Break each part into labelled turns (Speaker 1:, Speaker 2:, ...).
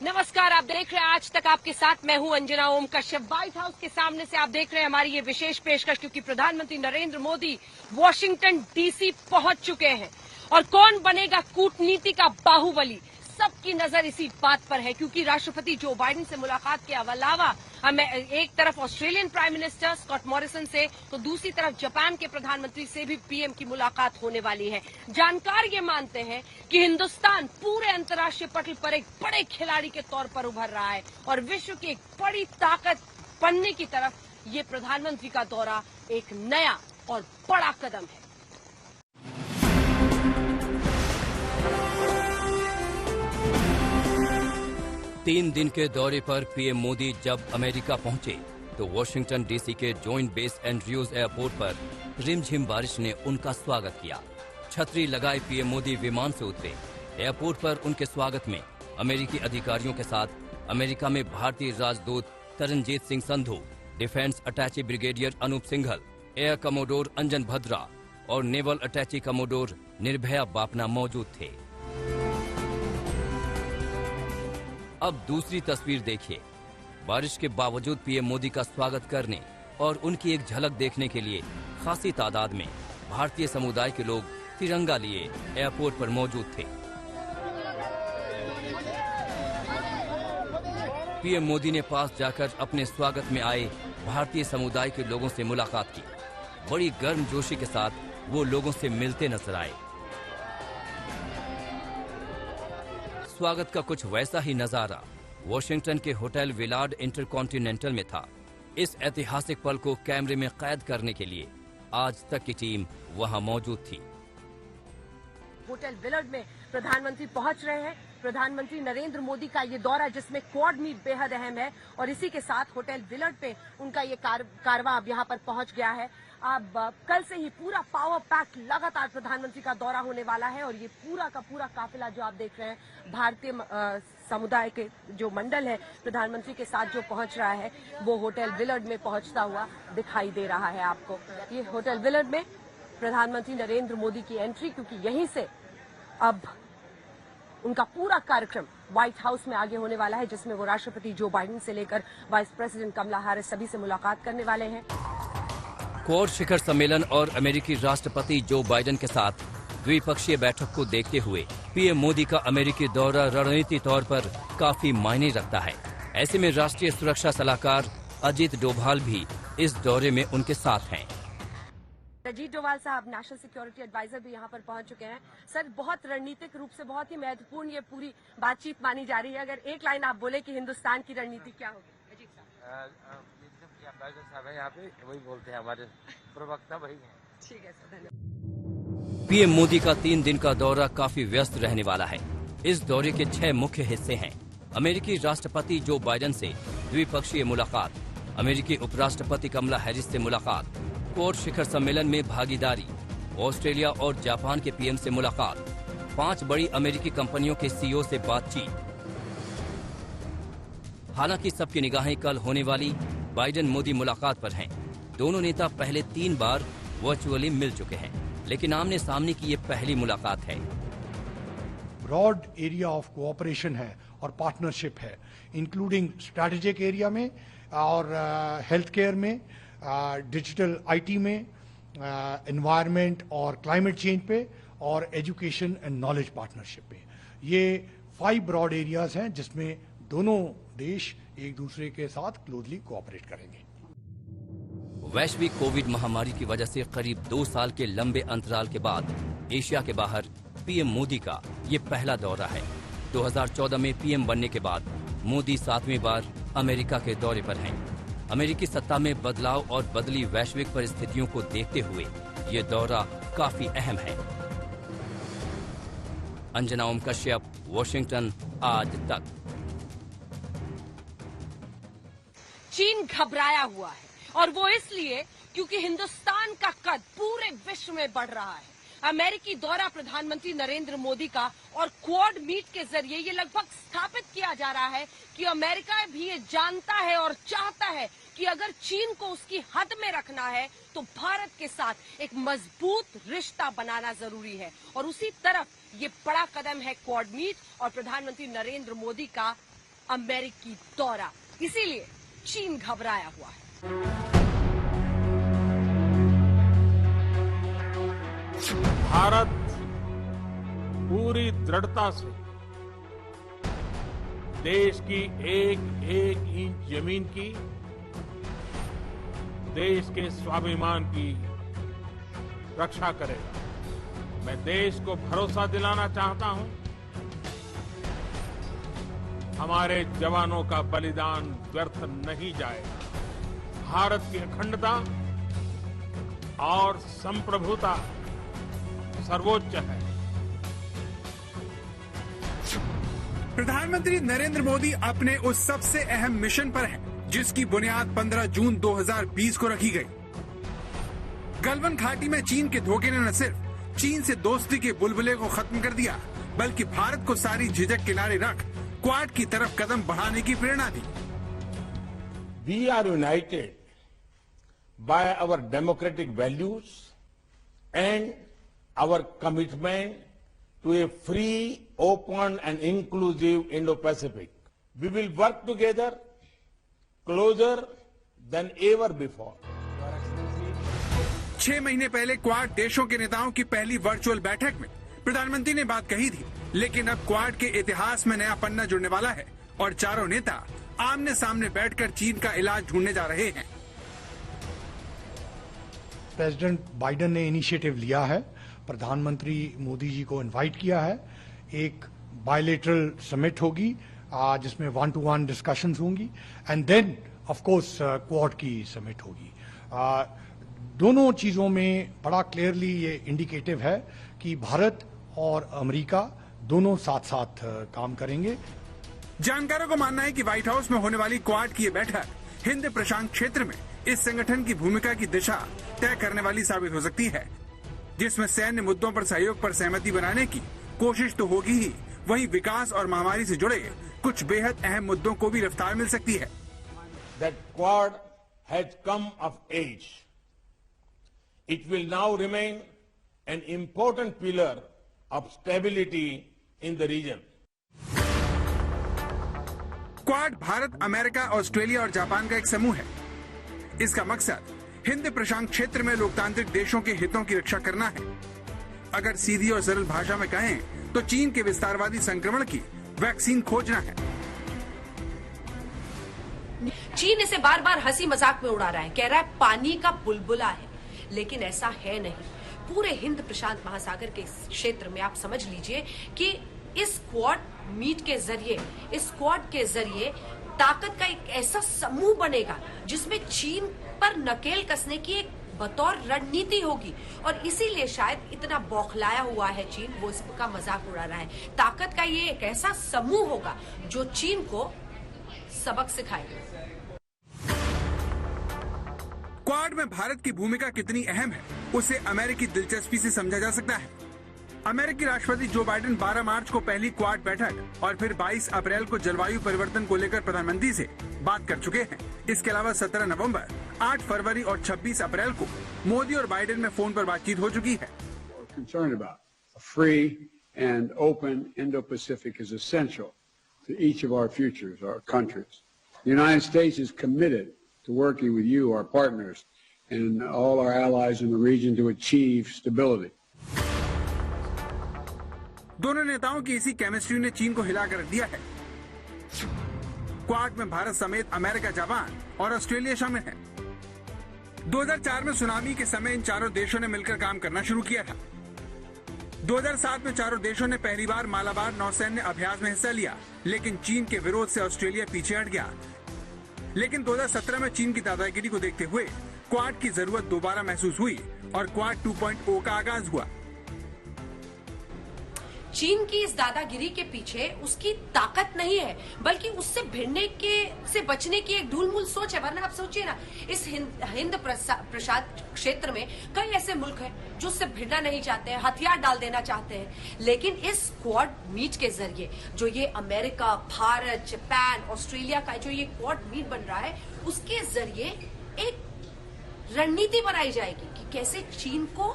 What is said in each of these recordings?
Speaker 1: नमस्कार, आप देख रहे हैं आज तक आपके साथ मैं हूं अंजना ओम कश्यप। व्हाइट हाउस के सामने से आप देख रहे हैं हमारी ये विशेष पेशकश, क्योंकि प्रधानमंत्री नरेंद्र मोदी वॉशिंगटन डीसी पहुंच चुके हैं। और कौन बनेगा कूटनीति का बाहुबली, सबकी नजर इसी बात पर है, क्योंकि राष्ट्रपति जो बाइडेन से मुलाकात के अलावा हमें एक तरफ Australian prime minister Scott Morrison से तो दूसरी तरफ जापान के प्रधानमंत्री से भी पीएम की मुलाकात होने वाली है। जानकार ये मानते हैं कि हिंदुस्तान पूरे अंतर्राष्ट्रीय पटल पर एक बड़े खिलाड़ी के तौर पर उभर रहा है और विश्व की एक बड़ी ताकत बनने की तरफ ये प्रधानमंत्री का दौरा एक नया और बड़ा कदम है।
Speaker 2: 3 दिन के दौरे पर पीएम मोदी जब अमेरिका पहुंचे तो वॉशिंगटन डीसी के जॉइंट बेस एंड्रयूज एयरपोर्ट पर रिमझिम बारिश ने उनका स्वागत किया। छतरी लगाए पीएम मोदी विमान से उतरे। एयरपोर्ट पर उनके स्वागत में अमेरिकी अधिकारियों के साथ अमेरिका में भारतीय राजदूत Taranjit Singh Sandhu, defence attache brigadier Anup Singhal, air commodore Anjan Bhadra और naval attache commodore Nirbhaya Bapna मौजूद थे। अब दूसरी तस्वीर देखिए। बारिश के बावजूद पीएम मोदी का स्वागत करने और उनकी एक झलक देखने के लिए खासी तादाद में भारतीय समुदाय के लोग तिरंगा लिए एयरपोर्ट पर मौजूद थे। पीएम मोदी ने पास जाकर अपने स्वागत में आए भारतीय समुदाय के लोगों से मुलाकात की। बड़ी गर्मजोशी के साथ वो लोगों से मिलते नजर आए। स्वागत का कुछ वैसा ही नजारा वॉशिंगटन के होटल विलार्ड इंटरकॉन्टिनेंटल में था। इस ऐतिहासिक पल को कैमरे में कैद करने के लिए आज तक की टीम वहां मौजूद थी।
Speaker 1: होटल विलार्ड में प्रधानमंत्री पहुंच रहे हैं। प्रधानमंत्री नरेंद्र मोदी का ये दौरा, जिसमें क्वाड मीट बेहद अहम है, और इसी के साथ होटल विलार्ड पे उनका ये कारवां अब यहाँ पर पहुंच गया है। अब कल से ही पूरा पावर पैक लगातार प्रधानमंत्री का दौरा होने वाला है और ये पूरा का पूरा काफिला जो आप देख रहे हैं, भारतीय समुदाय के जो मंडल है प्रधानमंत्री के साथ जो पहुंच रहा है, वो होटल विलार्ड में पहुंचता हुआ दिखाई दे रहा है आपको। ये होटल विलार्ड में प्रधानमंत्री नरेंद्र मोदी की एंट्री, क्योंकि यहीं से अब उनका पूरा कार्यक्रम व्हाइट हाउस में आगे होने वाला है, जिसमें वो राष्ट्रपति जो बाइडेन से लेकर वाइस प्रेसिडेंट कमला हैरिस सभी से मुलाकात करने वाले हैं।
Speaker 2: क्वाड शिखर सम्मेलन और अमेरिकी राष्ट्रपति जो बाइडेन के साथ द्विपक्षीय बैठक को देखते हुए पीएम मोदी का अमेरिकी दौरा रणनीति तौर पर काफी मायने रखता है। ऐसे में राष्ट्रीय सुरक्षा सलाहकार अजीत डोभाल भी इस दौरे में उनके साथ हैं।
Speaker 1: अजीत डोभाल साहब नेशनल सिक्योरिटी एडवाइजर भी यहाँ पर पहुंच चुके हैं। सर, बहुत रणनीतिक रूप से बहुत ही महत्वपूर्ण ये पूरी बातचीत मानी जा रही है। अगर एक लाइन आप बोले कि हिंदुस्तान की रणनीति क्या होगी? अजीत साहब
Speaker 3: साहब है यहाँ पे, वही बोलते हैं, हमारे प्रवक्ता वही हैं।
Speaker 1: ठीक है सर, धन्यवाद।
Speaker 2: पीएम मोदी का 3 दिन का दौरा काफी व्यस्त रहने वाला है। इस दौरे के 6 मुख्य हिस्से हैं। अमेरिकी राष्ट्रपति जो बाइडेन से द्विपक्षीय मुलाकात, अमेरिकी उपराष्ट्रपति कमला हैरिस से मुलाकात, क्वाड शिखर सम्मेलन में भागीदारी, ऑस्ट्रेलिया और जापान के पीएम से मुलाकात, 5 बड़ी अमेरिकी कंपनियों के सीईओ से बातचीत। हालांकि सबकी निगाहें कल होने वाली बाइडेन मोदी मुलाकात पर हैं। दोनों नेता पहले 3 बार वर्चुअली मिल चुके हैं, लेकिन आमने सामने की ये पहली मुलाकात है।
Speaker 4: ब्रॉड एरिया ऑफ कोऑपरेशन है और पार्टनरशिप है, इंक्लूडिंग स्ट्रैटेजिक एरिया में और हेल्थ केयर में, डिजिटल आईटी में, एनवायरनमेंट और क्लाइमेट चेंज पे, और एजुकेशन एंड नॉलेज पार्टनरशिप पे। ये 5 ब्रॉड एरियाज हैं जिसमें दोनों देश एक दूसरे के साथ क्लोजली कोऑपरेट करेंगे।
Speaker 2: वैश्विक कोविड महामारी की वजह से करीब 2 साल के लंबे अंतराल के बाद एशिया के बाहर पीएम मोदी का ये पहला दौरा है। 2014 में पीएम बनने के बाद मोदी 7वीं बार अमेरिका के दौरे पर हैं। अमेरिकी सत्ता में बदलाव और बदली वैश्विक परिस्थितियों को देखते हुए ये दौरा काफी अहम है। अंजना ओम कश्यप, वॉशिंगटन, आज तक।
Speaker 1: चीन घबराया हुआ है, और वो इसलिए क्योंकि हिंदुस्तान का कद पूरे विश्व में बढ़ रहा है। अमेरिकी दौरा प्रधानमंत्री नरेंद्र मोदी का और क्वाड मीट के जरिए ये लगभग स्थापित किया जा रहा है कि अमेरिका भी ये जानता है और चाहता है कि अगर चीन को उसकी हद में रखना है तो भारत के साथ एक मजबूत रिश्ता बनाना जरूरी है। और उसी तरफ ये बड़ा कदम है क्वाड मीट और प्रधानमंत्री नरेंद्र मोदी का अमेरिकी दौरा, इसीलिए चीन घबराया हुआ है।
Speaker 5: भारत पूरी दृढ़ता से देश की एक एक इंच जमीन की, देश के स्वाभिमान की रक्षा करेगा। मैं देश को भरोसा दिलाना चाहता हूं, हमारे जवानों का बलिदान व्यर्थ नहीं जाएगा। भारत की अखंडता और संप्रभुता सर्वोच्च है।
Speaker 6: प्रधानमंत्री नरेंद्र मोदी अपने उस सबसे अहम मिशन पर हैं, जिसकी बुनियाद 15 जून 2020 को रखी गई। गलवान घाटी में चीन के धोखे ने न सिर्फ चीन से दोस्ती के बुलबुले को खत्म कर दिया, बल्कि भारत को सारी झिझक किनारे रख क्वाड की तरफ कदम बढ़ाने की प्रेरणा दी।
Speaker 5: We are united by our democratic values and our commitment to a free, open and inclusive Indo-Pacific. We will work together closer than ever before.
Speaker 6: 6 महीने पहले क्वाड देशों के नेताओं की पहली वर्चुअल बैठक में प्रधानमंत्री ने बात कही थी, लेकिन अब क्वाड के इतिहास में नया पन्ना जुड़ने वाला है और चारों नेता आमने सामने बैठकर चीन का इलाज ढूंढने जा रहे हैं।
Speaker 4: प्रेसिडेंट बाइडेन ने इनिशिएटिव लिया है, प्रधानमंत्री मोदी जी को इनवाइट किया है। एक बायलेटरल समिट होगी जिसमें 1-to-1 डिस्कशंस होंगी and then of course Quad की समिट होगी। दोनों चीजों में बड़ा क्लियरली ये इंडिकेटिव है कि भारत और अमेरिका दोनों साथ साथ काम करेंगे।
Speaker 6: जानकारों को मानना है कि व्हाइट हाउस में होने वाली क्वाड की ये बैठक हिंद प्रशांत क्षेत्र में इस संगठन की भूमिका की दिशा तय करने वाली साबित हो सकती है, जिसमें सैन्य मुद्दों पर सहयोग पर सहमति बनाने की कोशिश तो होगी ही, वहीं विकास और महामारी से जुड़े कुछ बेहद अहम मुद्दों को भी रफ्तार मिल सकती है।
Speaker 5: That Quad has come of age. It will now remain an important pillar of stability in the region.
Speaker 6: Quad Bharat, America, Australia और जापान का एक समूह है। इसका मकसद हिंद प्रशांत क्षेत्र में लोकतांत्रिक देशों के हितों की रक्षा करना है। अगर सीधी और सरल भाषा में कहें तो चीन के विस्तारवादी संक्रमण की वैक्सीन खोजना है।
Speaker 1: चीन इसे बार बार हंसी मजाक में उड़ा रहा है, कह रहा है पानी का बुलबुला है, लेकिन ऐसा है नहीं। पूरे हिंद प्रशांत महासागर के क्षेत्र में आप समझ लीजिए कि इस क्वाड मीट के जरिए, इस क्वाड के जरिए ताकत का एक ऐसा समूह बनेगा जिसमें चीन पर नकेल कसने की एक बतौर रणनीति होगी, और इसीलिए शायद इतना बौखलाया हुआ है चीन, वो इसका मजाक उड़ा रहा है। ताकत का ये एक ऐसा समूह होगा जो चीन को सबक सिखाएगा।
Speaker 6: क्वाड में भारत की भूमिका कितनी अहम है, उसे अमेरिकी दिलचस्पी से समझा जा सकता है। अमेरिकी राष्ट्रपति जो बाइडेन 12 मार्च को पहली क्वाड बैठक और फिर 22 अप्रैल को जलवायु परिवर्तन को लेकर प्रधानमंत्री से बात कर चुके हैं। इसके अलावा 17 नवंबर, 8 फरवरी और 26 अप्रैल को मोदी और बाइडेन में फोन पर बातचीत हो चुकी है।
Speaker 7: Concerned about a free and open Indo-Pacific is essential to each of our futures, our countries. The United States is committed to working with you, our partners, and all our allies in the region to achieve stability.
Speaker 6: दोनों नेताओं की इसी chemistry ने चीन को हिलाकर रख दिया है। क्वाड में भारत समेत अमेरिका, जापान और ऑस्ट्रेलिया शामिल है। 2004 में सुनामी के समय इन चारों देशों ने मिलकर काम करना शुरू किया था। 2007 में चारों देशों ने पहली बार मालाबार नौसैन्य अभ्यास में हिस्सा लिया, लेकिन चीन के विरोध से ऑस्ट्रेलिया पीछे हट गया। लेकिन 2017 में चीन की दादागिरी को देखते हुए क्वाड की जरूरत दोबारा महसूस हुई और क्वाड 2.0 का आगाज हुआ।
Speaker 1: चीन की इस दादागिरी के पीछे उसकी ताकत नहीं है, बल्कि उससे भिड़ने से बचने की एक ढूलमूल सोच है। वरना आप सोचिए ना, इस हिंद प्रशांत क्षेत्र में कई ऐसे मुल्क हैं जो उससे भिड़ना नहीं चाहते हैं, हथियार डाल देना चाहते हैं। लेकिन इस क्वाड मीट के जरिए जो ये अमेरिका, भारत, जापान, ऑस्ट्रेलिया का जो ये क्वाड मीट बन रहा है, उसके जरिए एक रणनीति बनाई जाएगी कि कैसे चीन को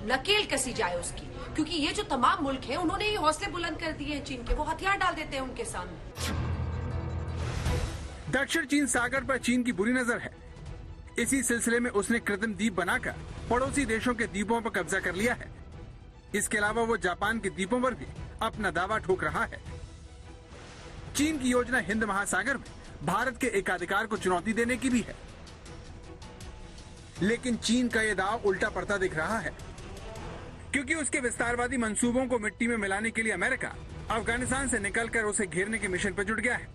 Speaker 1: नकेल कसी जाए उसकी, क्योंकि ये जो तमाम मुल्क हैं उन्होंने ये हौसले बुलंद कर दिए हैं चीन के, वो हथियार डाल देते हैं उनके सामने।
Speaker 6: दक्षिण चीन सागर पर चीन की बुरी नजर है। इसी सिलसिले में उसने कृत्रिम द्वीप बनाकर पड़ोसी देशों के द्वीपों पर कब्जा कर लिया है। इसके अलावा वो जापान के द्वीपों पर भी अपना दावा ठोक रहा है। चीन की योजना हिंद महासागर में भारत के एकाधिकार को चुनौती देने की भी है, लेकिन चीन का यह दाव उल्टा पड़ता दिख रहा है, क्योंकि उसके विस्तारवादी मंसूबों को मिट्टी में मिलाने के लिए अमेरिका अफगानिस्तान से निकलकर उसे घेरने के मिशन पर जुट गया है।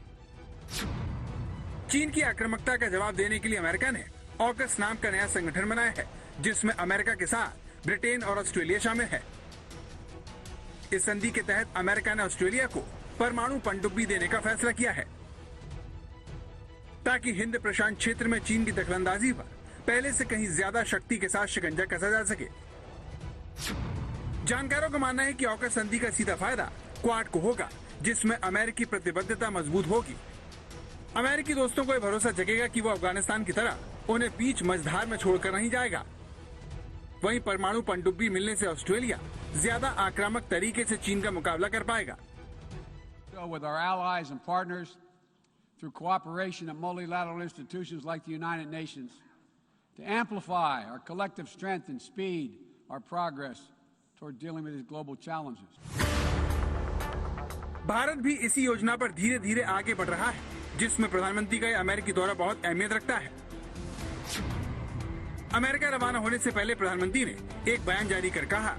Speaker 6: चीन की आक्रामकता का जवाब देने के लिए अमेरिका ने ऑकस नाम का नया संगठन बनाया है, जिसमें अमेरिका के साथ ब्रिटेन और ऑस्ट्रेलिया शामिल है। इस संधि के तहत अमेरिका ने ऑस्ट्रेलिया को परमाणु पनडुब्बी देने का फैसला किया है, ताकि हिंद प्रशांत क्षेत्र में चीन की दखलंदाजी पर पहले से कहीं ज्यादा शक्ति के साथ शिकंजा कसा जा सके। जानकारों का मानना है कि ऑकस संधि का सीधा फायदा क्वाड को होगा, जिसमें अमेरिकी प्रतिबद्धता मजबूत होगी। अमेरिकी दोस्तों को यह भरोसा जगेगा कि वो अफगानिस्तान की तरह उन्हें बीच मझधार में छोड़कर नहीं जाएगा। वहीं परमाणु पनडुब्बी मिलने से ऑस्ट्रेलिया ज्यादा आक्रामक तरीके से चीन का मुकाबला कर पाएगा।
Speaker 7: With our allies and partners through cooperation at multilateral institutions like the United Nations to amplify our collective strength and speed our progress toward dealing with these global challenges.
Speaker 6: Bharat भी इसी योजना पर धीरे धीरे आगे बढ़ रहा है, जिसमें प्रधानमंत्री का यह अमेरिकी दौरा बहुत अहमियत रखता है। अमेरिका रवाना होने से पहले प्रधानमंत्री ने एक बयान जारी कर कहा,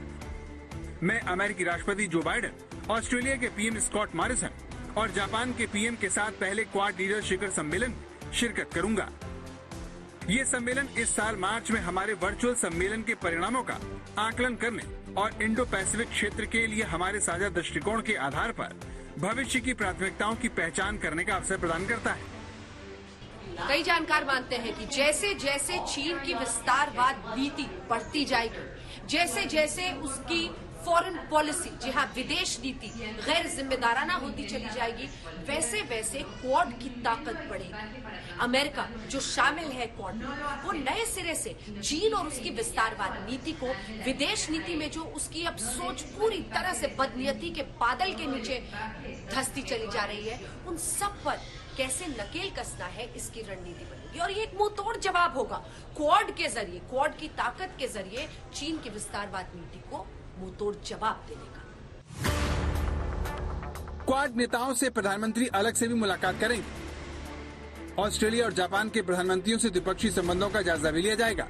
Speaker 6: मैं अमेरिकी राष्ट्रपति जो बाइडेन, ऑस्ट्रेलिया के पीएम स्कॉट मॉरिसन और जापान के पीएम के साथ पहले क्वाड लीडर शिखर सम्मेलन में शिरकत करूंगा। ये सम्मेलन इस साल मार्च में हमारे वर्चुअल सम्मेलन के परिणामों का आकलन करने और इंडो पैसिफिक क्षेत्र के लिए हमारे साझा दृष्टिकोण के आधार पर भविष्य की प्राथमिकताओं की पहचान करने का अवसर प्रदान करता है।
Speaker 1: कई जानकार मानते हैं कि जैसे जैसे चीन की विस्तारवाद नीति बढ़ती जाएगी, जैसे जैसे उसकी फॉरेन पॉलिसी, जी हाँ विदेश नीति गैर जिम्मेदाराना होती चली जाएगी, वैसे वैसे क्वाड की ताकत बढ़ेगी। अमेरिका जो शामिल है क्वाड में, वो नए सिरे से चीन और उसकी विस्तारवाद नीति को, विदेश नीति में जो उसकी अब सोच पूरी तरह से बदनीयती के बादल के नीचे धंसती चली जा रही है, उन सब पर कैसे नकेल कसना है, इसकी रणनीति बनेगी। और ये एक मुंह तोड़ जवाब होगा क्वाड के जरिए, क्वाड की ताकत के जरिए चीन की विस्तारवाद नीति को मुंह तोड़ जवाब देने का।
Speaker 6: क्वाड नेताओं से प्रधानमंत्री अलग से भी मुलाकात करेंगे। ऑस्ट्रेलिया और जापान के प्रधानमंत्रियों से द्विपक्षीय संबंधों का जायजा भी लिया जाएगा।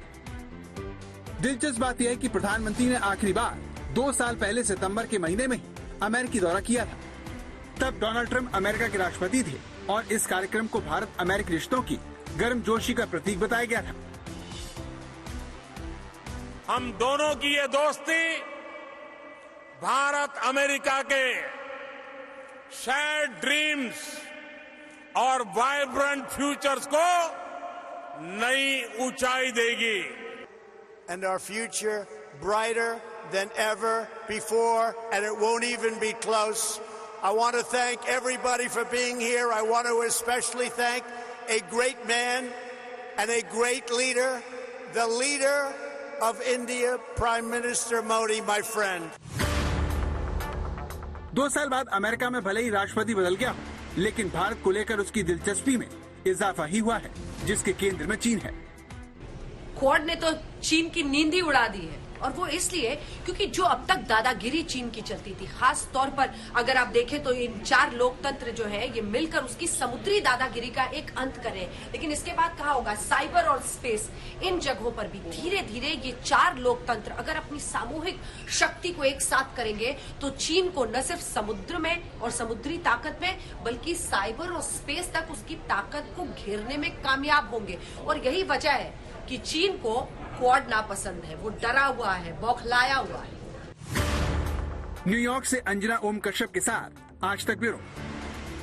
Speaker 6: दिलचस्प बात यह है कि प्रधानमंत्री ने आखिरी बार 2 साल पहले सितंबर के महीने में ही अमेरिकी दौरा किया था। तब डोनाल्ड ट्रंप अमेरिका के राष्ट्रपति थे और इस कार्यक्रम को भारत अमेरिकी रिश्तों की गर्मजोशी का प्रतीक बताया गया था।
Speaker 5: हम दोनों की ये दोस्ती भारत अमेरिका के शेयर्ड ड्रीम्स और वाइब्रेंट फ्यूचर्स को नई ऊंचाई देगी।
Speaker 8: And our future brighter than ever before, and it won't even be close. I want to thank everybody for being here. I want to especially thank a great man and a great leader, the leader of India, Prime Minister Modi, my friend.
Speaker 6: 2 साल बाद America में भले ही राष्ट्रपति बदल गया, लेकिन भारत को लेकर उसकी दिलचस्पी में इजाफा ही हुआ है, जिसके केंद्र में चीन है।
Speaker 1: क्वाड ने तो चीन की नींद ही उड़ा दी है, और वो इसलिए क्योंकि जो अब तक दादागिरी चीन की चलती थी, खास तौर पर अगर आप देखें तो इन 4 लोकतंत्र जो है ये मिलकर उसकी समुद्री दादागिरी का एक अंत करें। लेकिन इसके बाद कहा होगा साइबर और स्पेस, इन जगहों पर भी धीरे धीरे ये 4 लोकतंत्र अगर अपनी सामूहिक शक्ति को एक साथ करेंगे तो चीन को न सिर्फ समुद्र में और समुद्री ताकत में, बल्कि साइबर और स्पेस तक उसकी ताकत को घेरने में कामयाब होंगे। और यही वजह है कि चीन को क्वाड नापसंद है, वो डरा हुआ है, बौखलाया हुआ है।
Speaker 6: न्यूयॉर्क से अंजना ओम कश्यप के साथ आज तक ब्यूरो।